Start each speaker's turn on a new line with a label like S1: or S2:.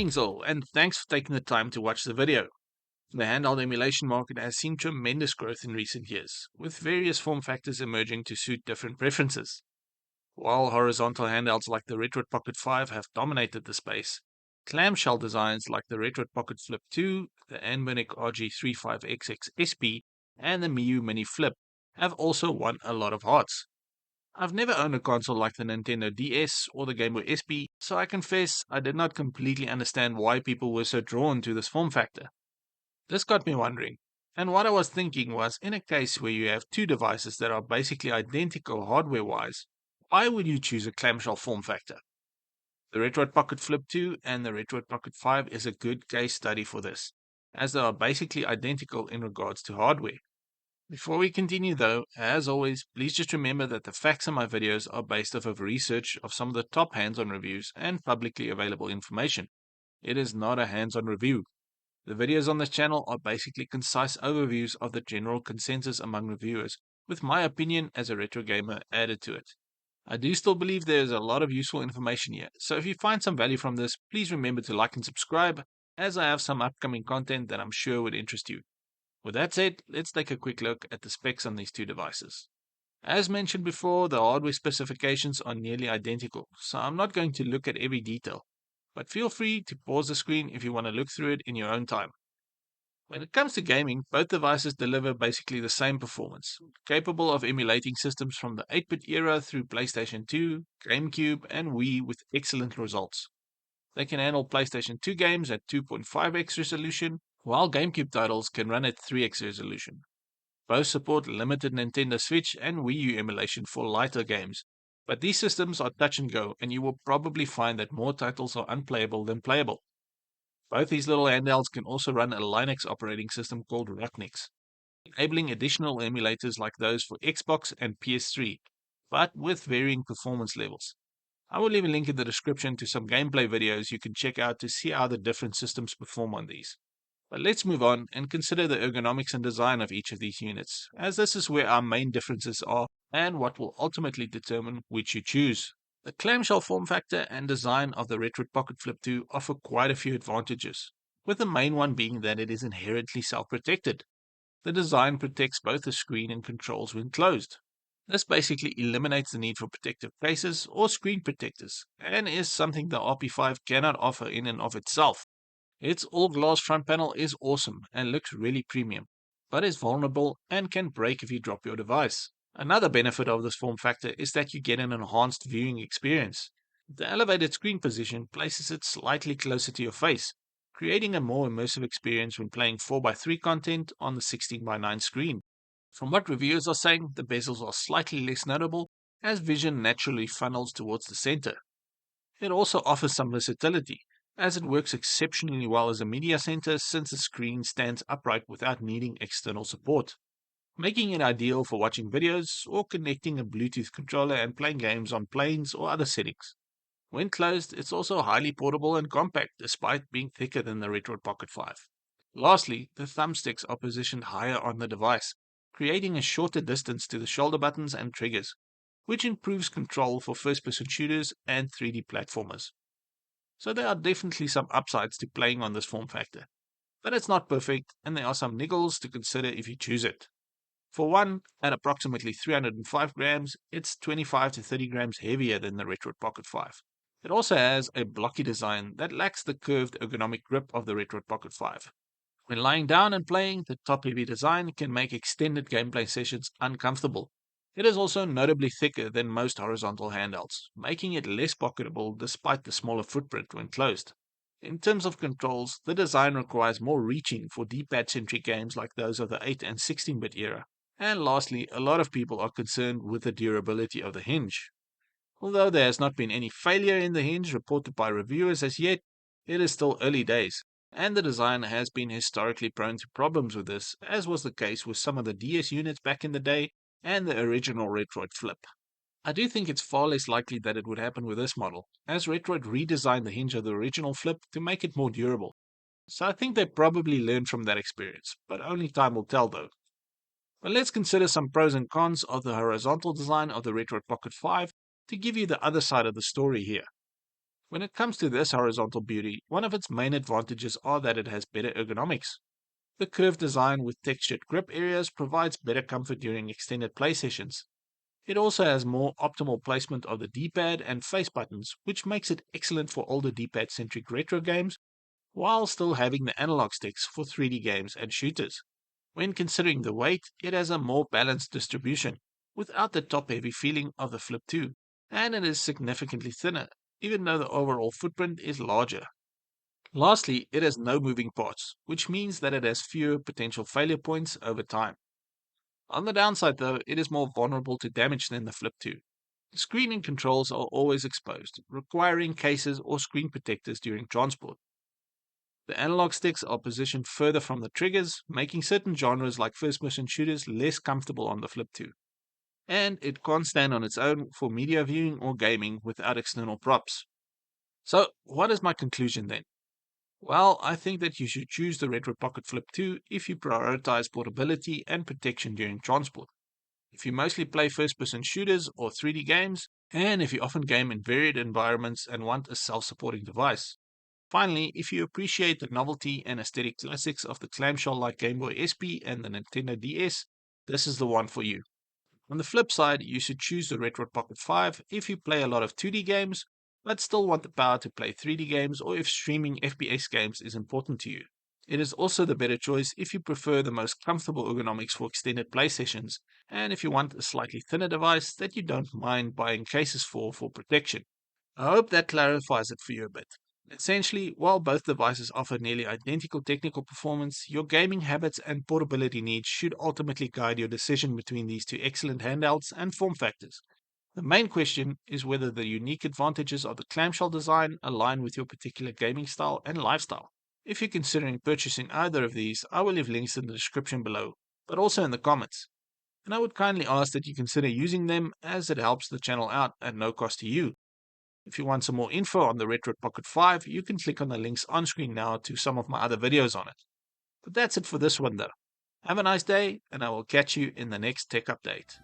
S1: Greetings all, and thanks for taking the time to watch the video. The handheld emulation market has seen tremendous growth in recent years, with various form factors emerging to suit different preferences. While horizontal handhelds like the Retroid Pocket 5 have dominated the space, clamshell designs like the Retroid Pocket Flip 2, the Anbernic RG35XX SP, and the Miu Mini Flip have also won a lot of hearts. I've never owned a console like the Nintendo DS or the Game Boy SP, so I confess I did not completely understand why people were so drawn to this form factor. This got me wondering, and what I was thinking was, in a case where you have two devices that are basically identical hardware-wise, why would you choose a clamshell form factor? The Retroid Pocket Flip 2 and the Retroid Pocket 5 is a good case study for this, as they are basically identical in regards to hardware. Before we continue though, as always, please just remember that the facts in my videos are based off of research of some of the top hands-on reviews and publicly available information. It is not a hands-on review. The videos on this channel are basically concise overviews of the general consensus among reviewers, with my opinion as a retro gamer added to it. I do still believe there is a lot of useful information here, so if you find some value from this, please remember to like and subscribe, as I have some upcoming content that I'm sure would interest you. With that said, let's take a quick look at the specs on these two devices. As mentioned before, the hardware specifications are nearly identical, so I'm not going to look at every detail, but feel free to pause the screen if you want to look through it in your own time. When it comes to gaming, both devices deliver basically the same performance, capable of emulating systems from the 8-bit era through PlayStation 2, Gamecube, and Wii with excellent results. They can handle PlayStation 2 games at 2.5x resolution, while GameCube titles can run at 3x resolution. Both support limited Nintendo Switch and Wii U emulation for lighter games, but these systems are touch and go, and you will probably find that more titles are unplayable than playable. Both these little handhelds can also run a Linux operating system called Rocknix, enabling additional emulators like those for Xbox and PS3, but with varying performance levels. I will leave a link in the description to some gameplay videos you can check out to see how the different systems perform on these. But let's move on and consider the ergonomics and design of each of these units, as this is where our main differences are and what will ultimately determine which you choose. The clamshell form factor and design of the Retroid Pocket Flip 2 offer quite a few advantages, with the main one being that it is inherently self-protected. The design protects both the screen and controls when closed. This basically eliminates the need for protective cases or screen protectors, and is something the RP5 cannot offer in and of itself. Its all-glass front panel is awesome and looks really premium, but is vulnerable and can break if you drop your device. Another benefit of this form factor is that you get an enhanced viewing experience. The elevated screen position places it slightly closer to your face, creating a more immersive experience when playing 4x3 content on the 16:9 screen. From what reviewers are saying, the bezels are slightly less notable as vision naturally funnels towards the center. It also offers some versatility, as it works exceptionally well as a media center since the screen stands upright without needing external support, making it ideal for watching videos or connecting a Bluetooth controller and playing games on planes or other settings. When closed, it's also highly portable and compact despite being thicker than the Retroid Pocket 5. Lastly, the thumbsticks are positioned higher on the device, creating a shorter distance to the shoulder buttons and triggers, which improves control for first-person shooters and 3D platformers. So there are definitely some upsides to playing on this form factor, but it's not perfect and there are some niggles to consider if you choose it. For one, at approximately 305 grams, it's 25 to 30 grams heavier than the Retroid Pocket 5. It also has a blocky design that lacks the curved ergonomic grip of the Retroid Pocket 5. When lying down and playing, the top-heavy design can make extended gameplay sessions uncomfortable. It is also notably thicker than most horizontal handhelds, making it less pocketable despite the smaller footprint when closed. In terms of controls, the design requires more reaching for D-pad-centric games like those of the 8 and 16-bit era. And lastly, a lot of people are concerned with the durability of the hinge. Although there has not been any failure in the hinge reported by reviewers as yet, it is still early days, and the design has been historically prone to problems with this, as was the case with some of the DS units back in the day and the original Retroid Flip. I do think it's far less likely that it would happen with this model, as Retroid redesigned the hinge of the original Flip to make it more durable. So I think they probably learned from that experience, but only time will tell though. But let's consider some pros and cons of the horizontal design of the Retroid Pocket 5 to give you the other side of the story here. When it comes to this horizontal beauty, one of its main advantages are that it has better ergonomics. The curved design with textured grip areas provides better comfort during extended play sessions. It also has more optimal placement of the D-pad and face buttons, which makes it excellent for older D-pad centric retro games, while still having the analog sticks for 3D games and shooters. When considering the weight, it has a more balanced distribution, without the top-heavy feeling of the Flip 2, and it is significantly thinner, even though the overall footprint is larger. Lastly, it has no moving parts, which means that it has fewer potential failure points over time. On the downside, though, it is more vulnerable to damage than the Flip 2. The screen and controls are always exposed, requiring cases or screen protectors during transport. The analog sticks are positioned further from the triggers, making certain genres like first-person shooters less comfortable on the Flip 2. And it can't stand on its own for media viewing or gaming without external props. So, what is my conclusion then? Well, I think that you should choose the Retroid Pocket Flip 2 if you prioritize portability and protection during transport. If you mostly play first-person shooters or 3D games, and if you often game in varied environments and want a self-supporting device. Finally, if you appreciate the novelty and aesthetic classics of the clamshell-like Game Boy SP and the Nintendo DS, this is the one for you. On the flip side, you should choose the Retroid Pocket 5 if you play a lot of 2D games, but still want the power to play 3D games or if streaming FPS games is important to you. It is also the better choice if you prefer the most comfortable ergonomics for extended play sessions, and if you want a slightly thinner device that you don't mind buying cases for protection. I hope that clarifies it for you a bit. Essentially, while both devices offer nearly identical technical performance, your gaming habits and portability needs should ultimately guide your decision between these two excellent handhelds and form factors. The main question is whether the unique advantages of the clamshell design align with your particular gaming style and lifestyle. If you're considering purchasing either of these, I will leave links in the description below, but also in the comments. And I would kindly ask that you consider using them as it helps the channel out at no cost to you. If you want some more info on the Retroid Pocket 5, you can click on the links on screen now to some of my other videos on it. But that's it for this one though. Have a nice day, and I will catch you in the next tech update.